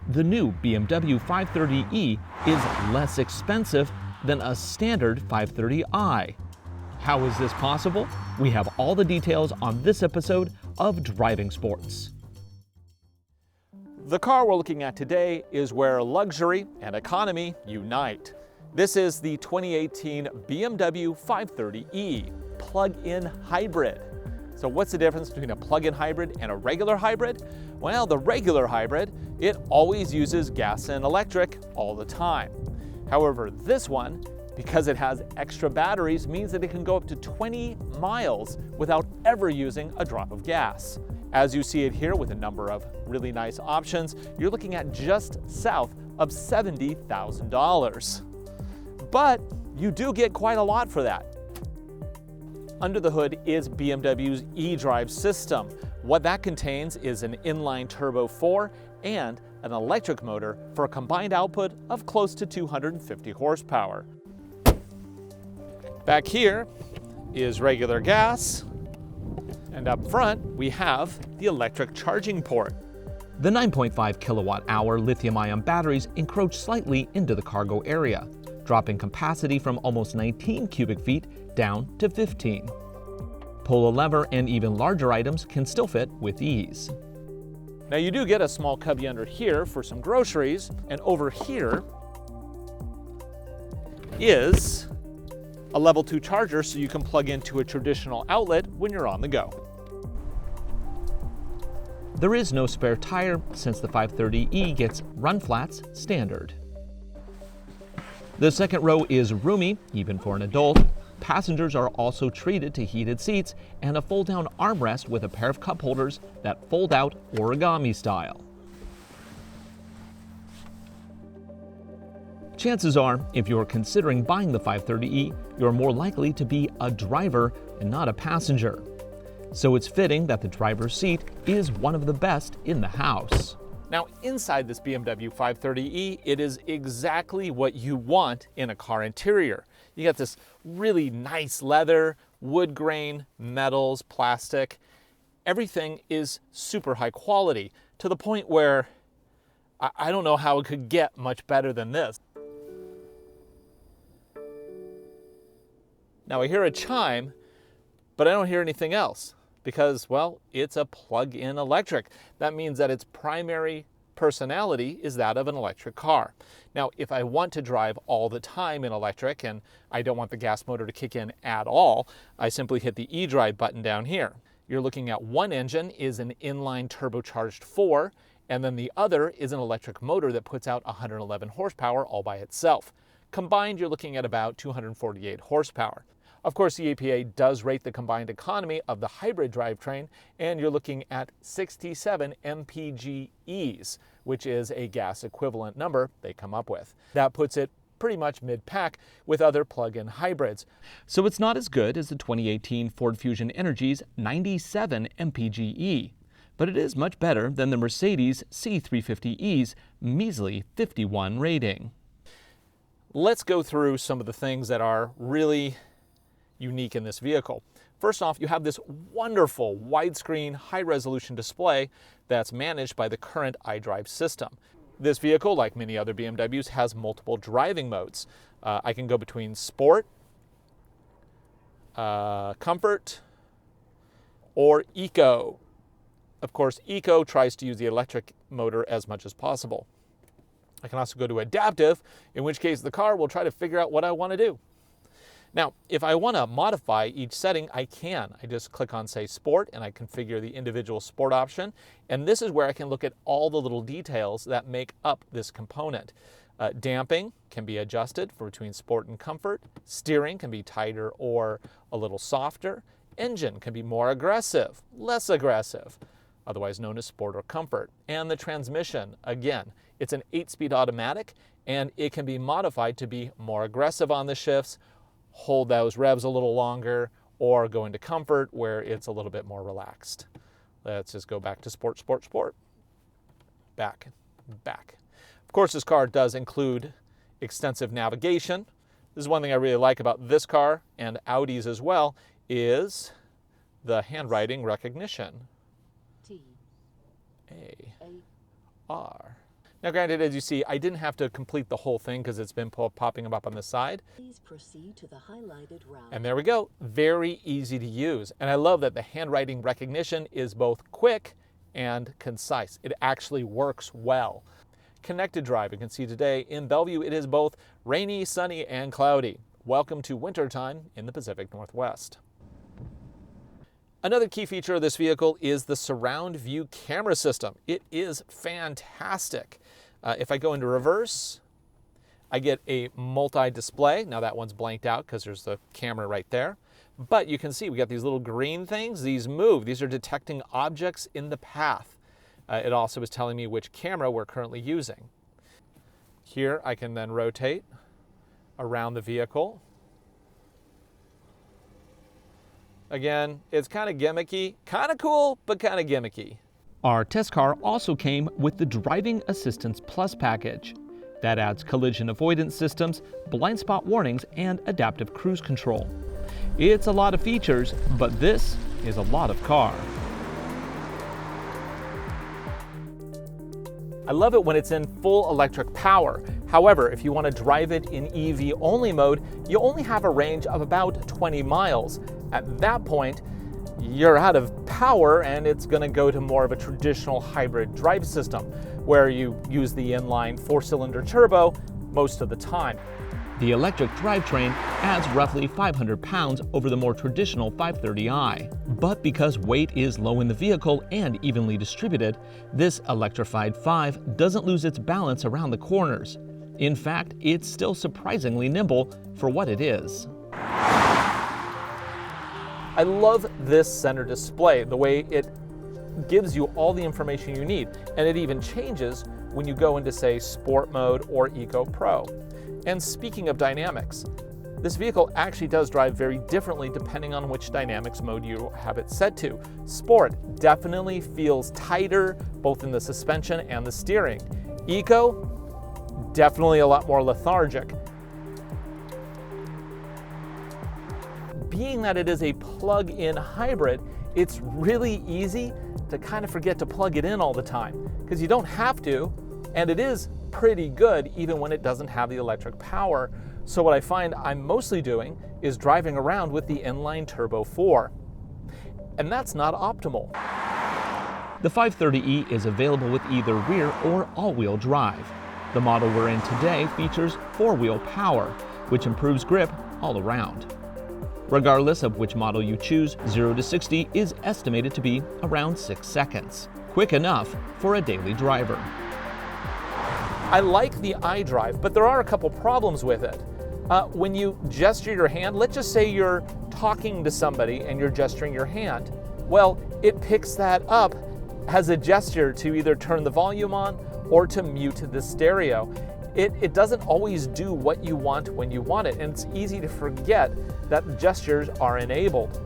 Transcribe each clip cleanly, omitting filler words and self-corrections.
The new BMW 530e is less expensive than a standard 530i. How is this possible? We have all the details on this episode of Driving Sports. The car we're looking at today is where luxury and economy unite. This is the 2018 BMW 530e plug-in hybrid. So what's the difference between a plug-in hybrid and a regular hybrid? Well, the regular hybrid, it always uses gas and electric all the time. However, this one, because it has extra batteries, means that it can go up to 20 miles without ever using a drop of gas. As you see it here with a number of really nice options, you're looking at just south of $70,000. But you do get quite a lot for that. Under the hood is BMW's xDrive system. What that contains is an inline turbo 4 and an electric motor for a combined output of close to 250 horsepower. Back here is regular gas, and up front we have the electric charging port. The 9.5 kilowatt-hour lithium-ion batteries encroach slightly into the cargo area, dropping capacity from almost 19 cubic feet down to 15. Pull a lever and even larger items can still fit with ease. Now you do get a small cubby under here for some groceries, and over here is a level 2 charger so you can plug into a traditional outlet when you're on the go. There is no spare tire since the 530e gets run flats standard. The second row is roomy, even for an adult. Passengers are also treated to heated seats and a fold-down armrest with a pair of cup holders that fold out origami style. Chances are, if you're considering buying the 530e, you're more likely to be a driver and not a passenger. So it's fitting that the driver's seat is one of the best in the house. Now inside this BMW 530e, it is exactly what you want in a car interior. You got this really nice leather, wood grain, metals, plastic. Everything is super high quality to the point where I don't know how it could get much better than this. Now I hear a chime, but I don't hear anything else because, well, it's a plug-in electric. That means that its primary personality is that of an electric car. Now, if I want to drive all the time in electric and I don't want the gas motor to kick in at all, I simply hit the xDrive button down here. You're looking at one engine is an inline turbocharged 4, and then the other is an electric motor that puts out 111 horsepower all by itself. Combined, you're looking at about 248 horsepower. Of course, the EPA does rate the combined economy of the hybrid drivetrain, and you're looking at 67 mpges, which is a gas equivalent number they come up with. That puts it pretty much mid-pack with other plug-in hybrids. So it's not as good as the 2018 Ford Fusion Energy's 97 mpge, but it is much better than the Mercedes C350e's measly 51 rating. Let's go through some of the things that are really unique in this vehicle. First off, you have this wonderful widescreen high-resolution display that's managed by the current iDrive system. This vehicle, like many other BMWs, has multiple driving modes. I can go between Sport, Comfort, or Eco. Of course, Eco tries to use the electric motor as much as possible. I can also go to Adaptive, in which case the car will try to figure out what I want to do. Now, if I want to modify each setting, I can. I just click on, say, Sport, and I configure the individual Sport option. And this is where I can look at all the little details that make up this component. Damping can be adjusted for between Sport and Comfort. Steering can be tighter or a little softer. Engine can be more aggressive, less aggressive, otherwise known as Sport or Comfort. And the transmission, again, it's an 8-speed automatic, and it can be modified to be more aggressive on the shifts, hold those revs a little longer, or go into Comfort where it's a little bit more relaxed. Let's just go back to Sport, Sport, Sport. Back, back. Of course, this car does include extensive navigation. This is one thing I really like about this car and Audi's as well, is the handwriting recognition. T-A-R. Now granted, as you see, I didn't have to complete the whole thing because it's been popping up on the side. Please proceed to the highlighted route. And there we go. Very easy to use. And I love that the handwriting recognition is both quick and concise. It actually works well. Connected drive, you can see today in Bellevue, it is both rainy, sunny, and cloudy. Welcome to wintertime in the Pacific Northwest. Another key feature of this vehicle is the surround view camera system. It is fantastic. If I go into reverse, I get a multi-display. Now that one's blanked out because there's the camera right there. But you can see we got these little green things. These move. These are detecting objects in the path. It also is telling me which camera we're currently using. Here I can then rotate around the vehicle. Again, it's kind of gimmicky, kind of cool, but kind of gimmicky. Our test car also came with the Driving Assistance Plus package. That adds collision avoidance systems, blind spot warnings, and adaptive cruise control. It's a lot of features, but this is a lot of car. I love it when it's in full electric power. However, if you want to drive it in EV only mode, you only have a range of about 20 miles. At that point, you're out of power and it's going to go to more of a traditional hybrid drive system where you use the inline 4-cylinder turbo most of the time. The electric drivetrain adds roughly 500 pounds over the more traditional 530i. But because weight is low in the vehicle and evenly distributed, this electrified 5 doesn't lose its balance around the corners. In fact, it's still surprisingly nimble for what it is. I love this center display, the way it gives you all the information you need, and it even changes when you go into, say, Sport mode or Eco Pro. And speaking of dynamics, this vehicle actually does drive very differently depending on which dynamics mode you have it set to. Sport definitely feels tighter, both in the suspension and the steering. Eco, definitely a lot more lethargic. Being that it is a plug-in hybrid, it's really easy to kind of forget to plug it in all the time because you don't have to, and it is pretty good even when it doesn't have the electric power. So what I find I'm mostly doing is driving around with the inline turbo 4, and that's not optimal. The 530e is available with either rear or all-wheel drive. The model we're in today features 4-wheel power, which improves grip all around. Regardless of which model you choose, 0 to 60 is estimated to be around 6 seconds. Quick enough for a daily driver. I like the iDrive, but there are a couple problems with it. When you gesture your hand, let's just say you're talking to somebody and you're gesturing your hand. Well, it picks that up as a gesture to either turn the volume on or to mute the stereo. It doesn't always do what you want when you want it, and it's easy to forget that gestures are enabled.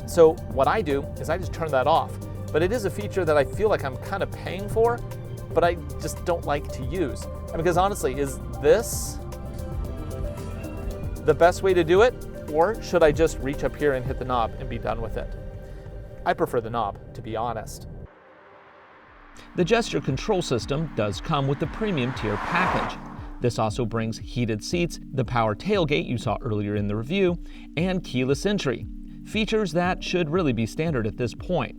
So what I do is I just turn that off. But it is a feature that I feel like I'm kind of paying for, but I just don't like to use. And because honestly, is this the best way to do it? Or should I just reach up here and hit the knob and be done with it? I prefer the knob, to be honest. The gesture control system does come with the premium tier package. This also brings heated seats, the power tailgate you saw earlier in the review, and keyless entry, features that should really be standard at this point.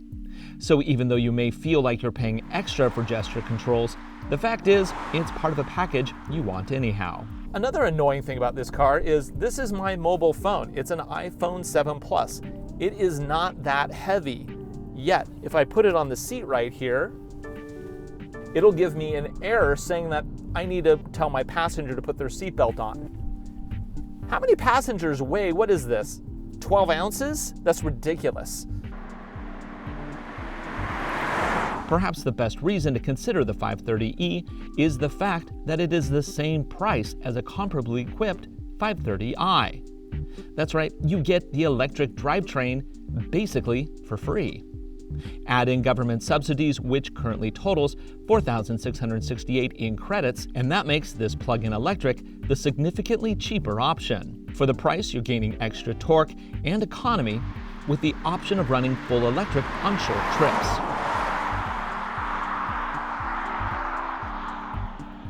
So even though you may feel like you're paying extra for gesture controls, the fact is it's part of a package you want anyhow. Another annoying thing about this car is this is my mobile phone. It's an iPhone 7 Plus. It is not that heavy. Yet, if I put it on the seat right here, it'll give me an error saying that I need to tell my passenger to put their seatbelt on. How many passengers weigh, what is this, 12 ounces? That's ridiculous. Perhaps the best reason to consider the 530e is the fact that it is the same price as a comparably equipped 530i. That's right, you get the electric drivetrain basically for free. Add in government subsidies, which currently totals $4,668 in credits, and that makes this plug-in electric the significantly cheaper option. For the price, you're gaining extra torque and economy with the option of running full electric on short trips.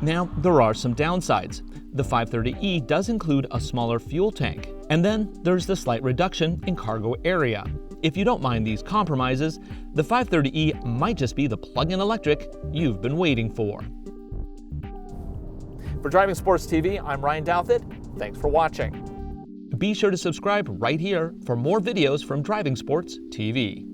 Now, there are some downsides. The 530e does include a smaller fuel tank, and then there's the slight reduction in cargo area. If you don't mind these compromises, the 530e might just be the plug-in electric you've been waiting for. For Driving Sports TV, I'm Ryan Douthit. Thanks for watching. Be sure to subscribe right here for more videos from Driving Sports TV.